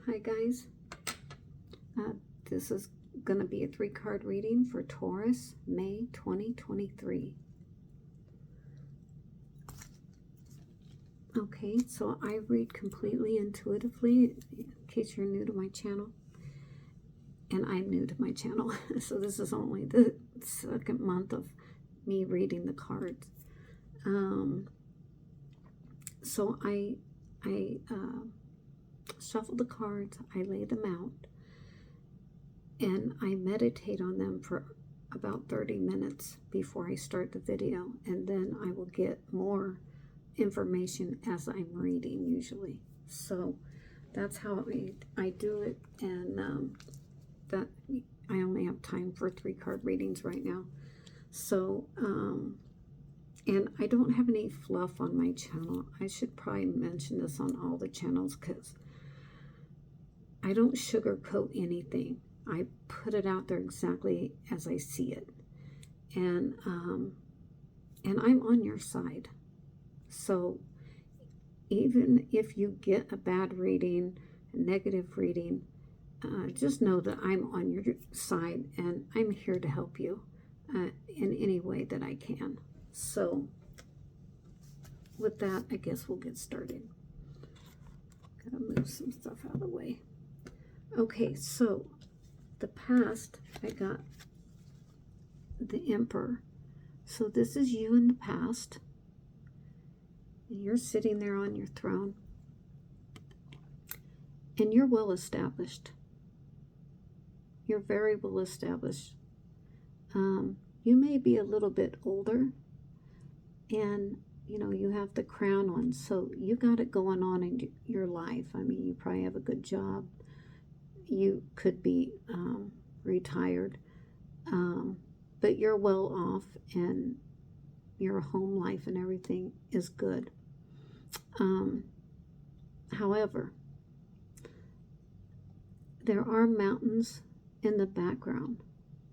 Hi guys, this is going to be a 3-card reading for Taurus, May 2023. Okay, so I read completely intuitively, in case you're new to my channel, and I'm new to my channel, so this is only the second month of me reading the cards. So I shuffle the cards, I lay them out, and I meditate on them for about 30 minutes before I start the video, and then I will get more information as I'm reading usually. So that's how I do it, and that I only have time for 3-card readings right now. So and I don't have any fluff on my channel. I should probably mention this on all the channels because I don't sugarcoat anything. I put it out there exactly as I see it, and I'm on your side. So even if you get a bad reading, a negative reading, just know that I'm on your side and I'm here to help you in any way that I can. So with that, I guess we'll get started. Gotta move some stuff out of the way. Okay, so the past, I got the Emperor. So this is you in the past. And you're sitting there on your throne. And you're well established. You're very well established. You may be a little bit older. And, you know, you have the crown on. So you got it going on in your life. I mean, you probably have a good job. You could be retired, but you're well off and your home life and everything is good. However, there are mountains in the background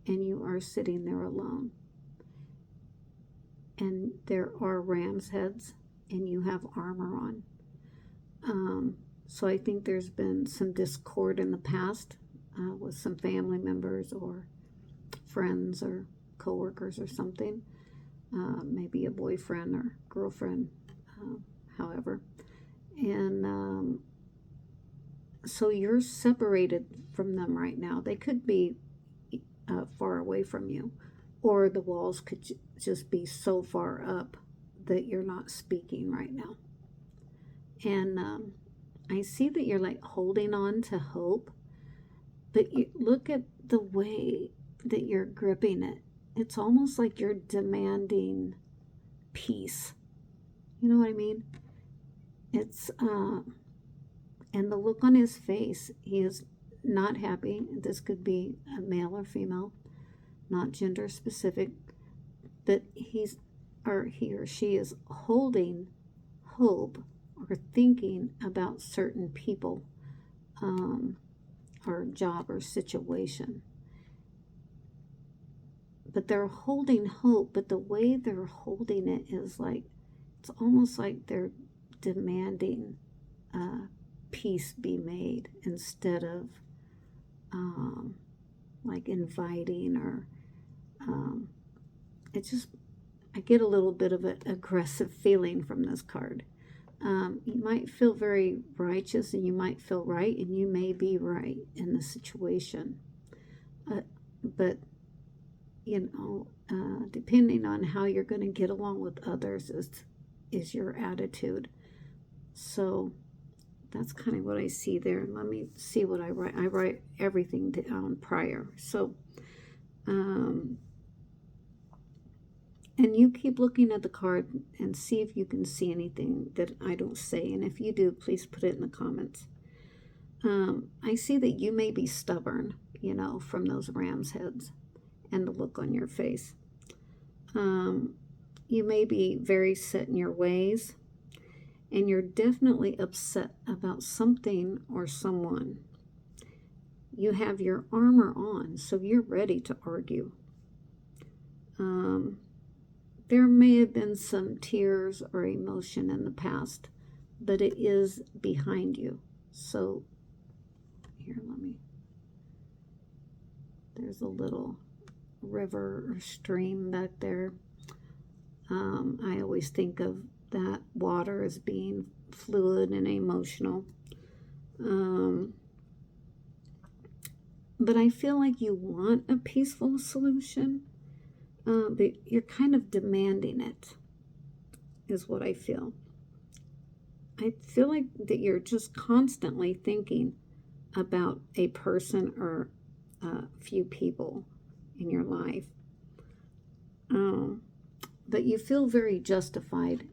and you are sitting there alone. And there are ram's heads and you have armor on. So I think there's been some discord in the past with some family members or friends or coworkers or something. Maybe a boyfriend or girlfriend, however. And so you're separated from them right now. They could be far away from you, or the walls could just be so far up that you're not speaking right now. And I see that you're like holding on to hope, but you look at the way that you're gripping it. It's almost like you're demanding peace. You know what I mean? It's, and the look on his face, he is not happy. This could be a male or female, not gender specific, but he or she is holding hope or thinking about certain people or job or situation. But they're holding hope, but the way they're holding it is like, it's almost like they're demanding peace be made instead of like inviting or it just, I get a little bit of an aggressive feeling from this card. You might feel very righteous and you might feel right, and you may be right in the situation. But, you know, depending on how you're going to get along with others is your attitude. So that's kind of what I see there. Let me see what I write. I write everything down prior. So, and you keep looking at the card and see if you can see anything that I don't say. And if you do, please put it in the comments. I see that you may be stubborn, you know, from those ram's heads and the look on your face. You may be very set in your ways. And you're definitely upset about something or someone. You have your armor on, so you're ready to argue. There may have been some tears or emotion in the past, but it is behind you. So There's a little river or stream back there. I always think of that water as being fluid and emotional. But I feel like you want a peaceful solution, but you're kind of demanding it, is what I feel. I feel like that you're just constantly thinking about a person or a few people in your life. But you feel very justified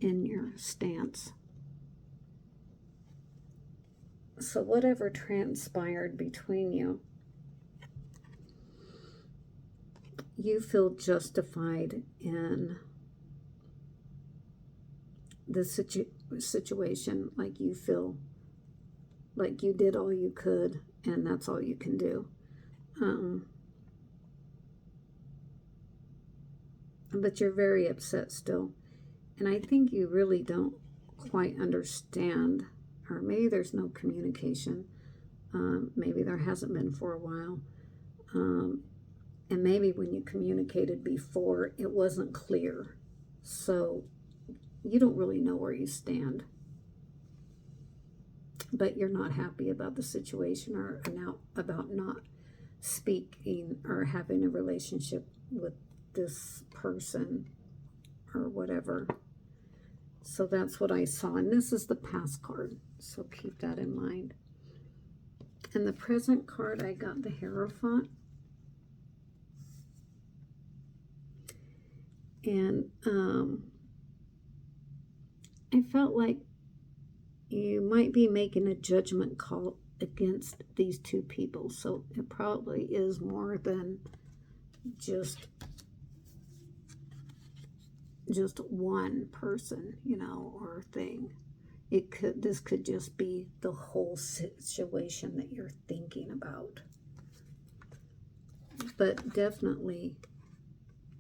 in your stance. So whatever transpired between you, you feel justified in the situation, like you feel like you did all you could and that's all you can do. But you're very upset still. And I think you really don't quite understand, or maybe there's no communication. Maybe there hasn't been for a while. And maybe when you communicated before, it wasn't clear. So you don't really know where you stand. But you're not happy about the situation or about not speaking or having a relationship with this person or whatever. So that's what I saw. And this is the past card. So keep that in mind. And the present card, I got the Hierophant. And I felt like you might be making a judgment call against these two people. So it probably is more than just one person, or thing. This could just be the whole situation that you're thinking about. But definitely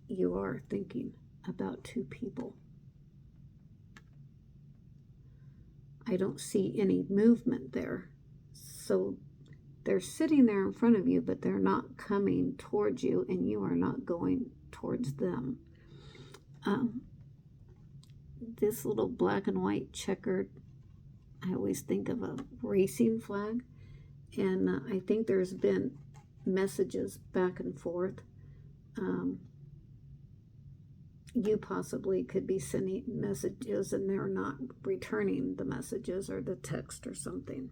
you are thinking about two people. I don't see any movement there. So they're sitting there in front of you, but they're not coming towards you, and you are not going towards them. This little black and white checkered, I always think of a racing flag. And I think there's been messages back and forth. You possibly could be sending messages and they're not returning the messages or the text or something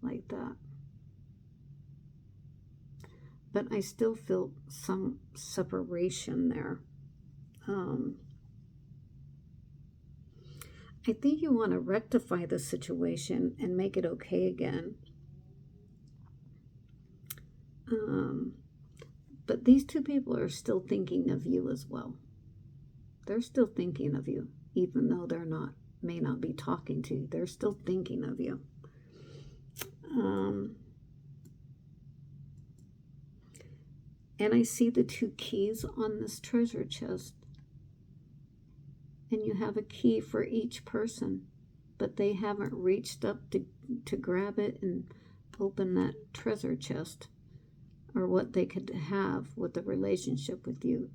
like that. But I still feel some separation there. I think you want to rectify the situation and make it okay again. But these two people are still thinking of you as well. They're still thinking of you, even though may not be talking to you. They're still thinking of you. And I see the two keys on this treasure chest. And you have a key for each person, but they haven't reached up to grab it and open that treasure chest, or what they could have with the relationship with you.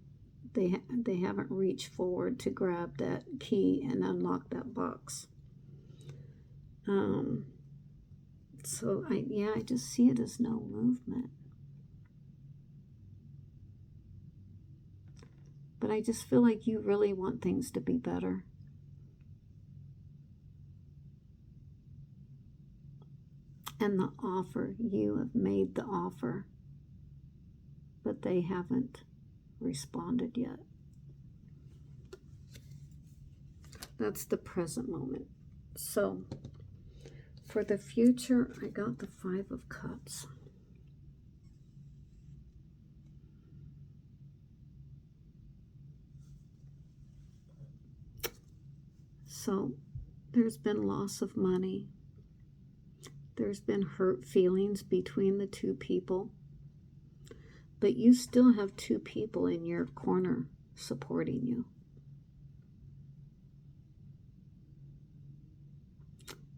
They haven't reached forward to grab that key and unlock that box. So I just see it as no movement. But I just feel like you really want things to be better. And the offer, you have made the offer, but they haven't responded yet. That's the present moment. So for the future, I got the 5 of Cups. So there's been loss of money. There's been hurt feelings between the two people. But you still have two people in your corner supporting you.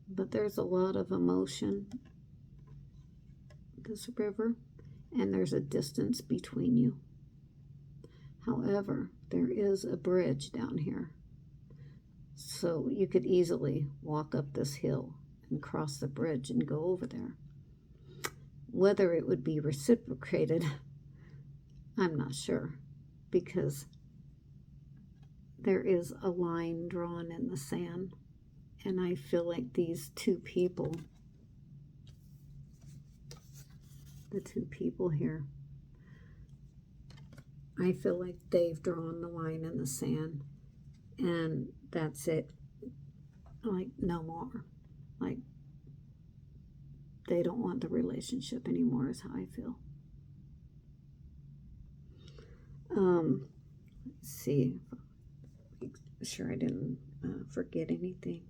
But there's a lot of emotion, this river. and there's a distance between you. However, there is a bridge down here, so you could easily walk up this hill and cross the bridge and go over there. Whether it would be reciprocated, I'm not sure, because there is a line drawn in the sand, and I feel like these two people, the two people here, I feel like they've drawn the line in the sand, and that's it. Like, no more. Like, they don't want the relationship anymore, is how I feel. Let's see. Make sure I didn't forget anything.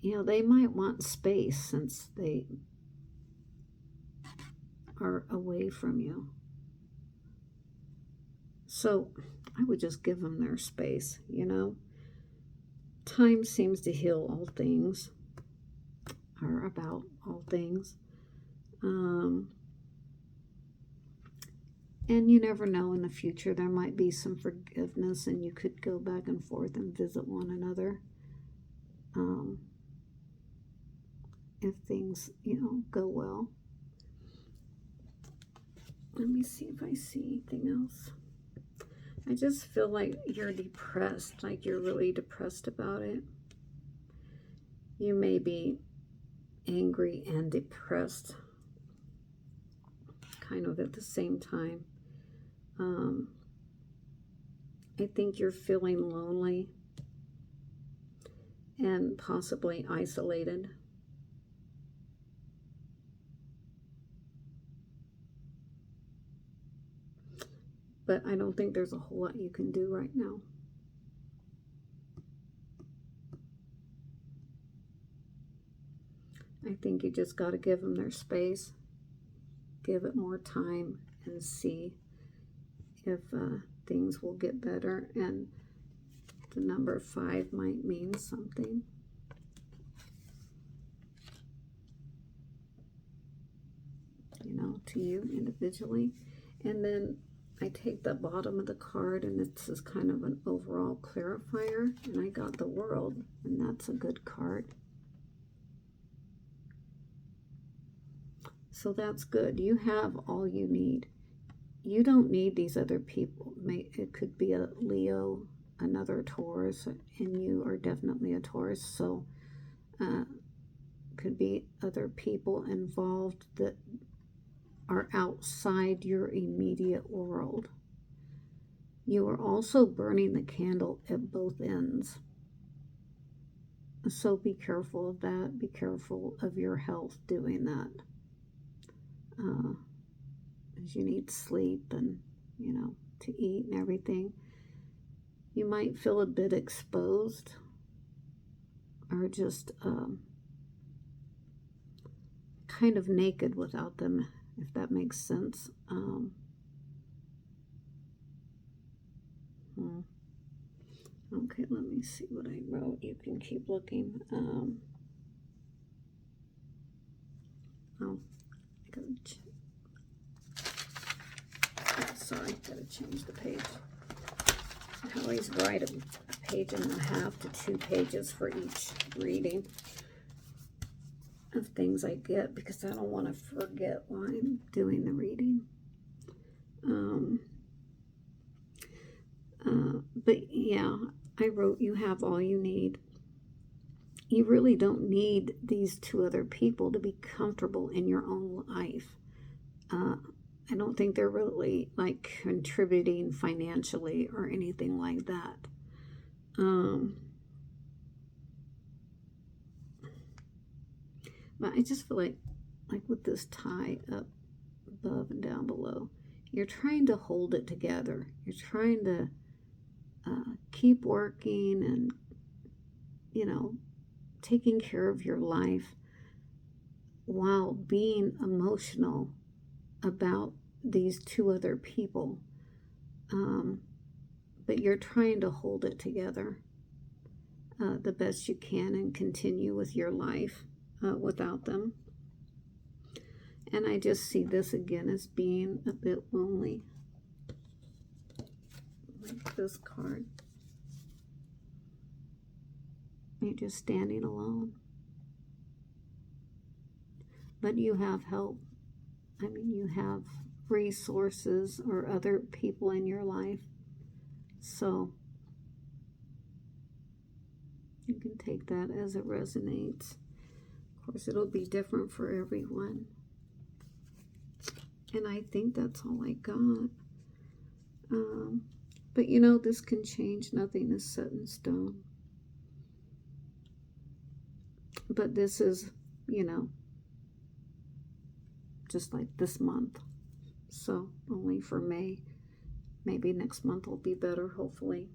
You know, they might want space since they are away from you. So I would just give them their space, you know. Time seems to heal all things, or about all things. And you never know, in the future there might be some forgiveness and you could go back and forth and visit one another. If things, you know, go well. Let me see if I see anything else. I just feel like you're depressed, like you're really depressed about it. You may be angry and depressed, kind of at the same time. I think you're feeling lonely and possibly isolated. But I don't think there's a whole lot you can do right now. I think you just got to give them their space, give it more time, and see if things will get better. And the number 5 might mean something. You know, to you individually. And then I take the bottom of the card, and this is kind of an overall clarifier, and I got the World, and that's a good card. So that's good. You have all you need. You don't need these other people. It could be a Leo, another Taurus, and you are definitely a Taurus, so could be other people involved that are outside your immediate world. You are also burning the candle at both ends. So be careful of that. Be careful of your health doing that. As you need sleep and, you know, to eat and everything. You might feel a bit exposed or just kind of naked without them, if that makes sense. Okay, let me see what I wrote. You can keep looking. Sorry, gotta change the page. I always write a page and a half to 2 pages for each reading of things I get, because I don't want to forget while I'm doing the reading. But yeah, I wrote, you have all you need. You really don't need these 2 other people to be comfortable in your own life. I don't think they're really like contributing financially or anything like that. But I just feel like with this tie up above and down below, you're trying to hold it together. You're trying to keep working and, you know, taking care of your life while being emotional about these 2 other people. But you're trying to hold it together the best you can and continue with your life. without them. And I just see this again as being a bit lonely. Like this card. You're just standing alone. But you have help. I mean, you have resources or other people in your life. So you can take that as it resonates. Of course, it'll be different for everyone. And I think that's all I got. But you know, this can change. Nothing is set in stone. But this is, you know, just like this month. So only for May. Maybe next month will be better, hopefully.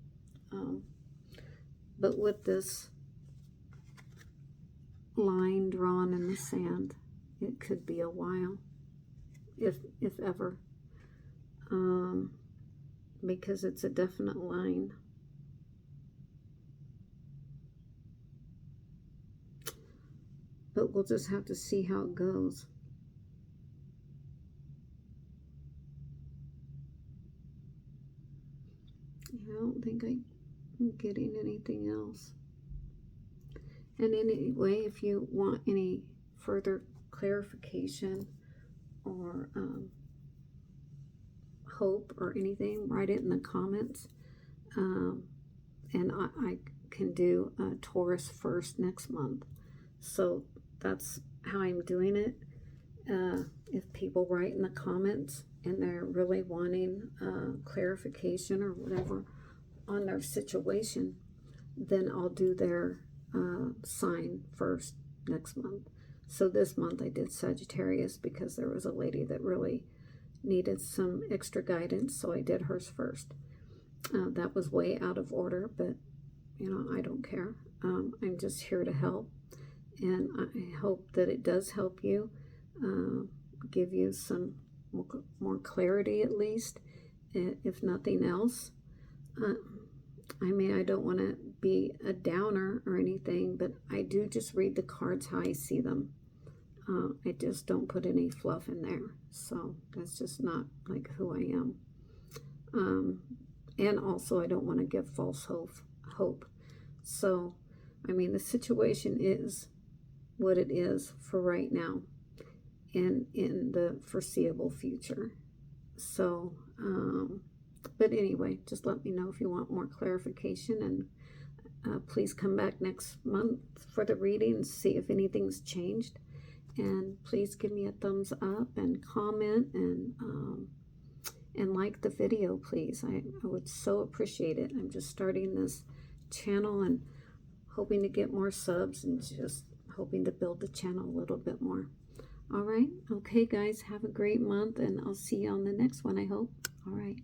But with this line drawn in the sand, it could be a while, if ever, because it's a definite line. But we'll just have to see how it goes. I don't think I'm getting anything else. And anyway, if you want any further clarification or hope or anything, write it in the comments. And I can do Taurus first next month. So that's how I'm doing it. If people write in the comments and they're really wanting clarification or whatever on their situation, then I'll do their sign first next month. So this month I did Sagittarius because there was a lady that really needed some extra guidance, so I did hers first. That was way out of order, but you know, I don't care. I'm just here to help, and I hope that it does help you, give you some more clarity at least, if nothing else. I mean, I don't want to be a downer or anything, but I do just read the cards how I see them. I just don't put any fluff in there. So that's just not like who I am. And also I don't want to give false hope. So, I mean, the situation is what it is for right now and in the foreseeable future. So, but anyway, just let me know if you want more clarification, and please come back next month for the reading and see if anything's changed. And please give me a thumbs up and comment and like the video, please. I would so appreciate it. I'm just starting this channel and hoping to get more subs and just hoping to build the channel a little bit more. All right. Okay, guys, have a great month, and I'll see you on the next one, I hope. All right.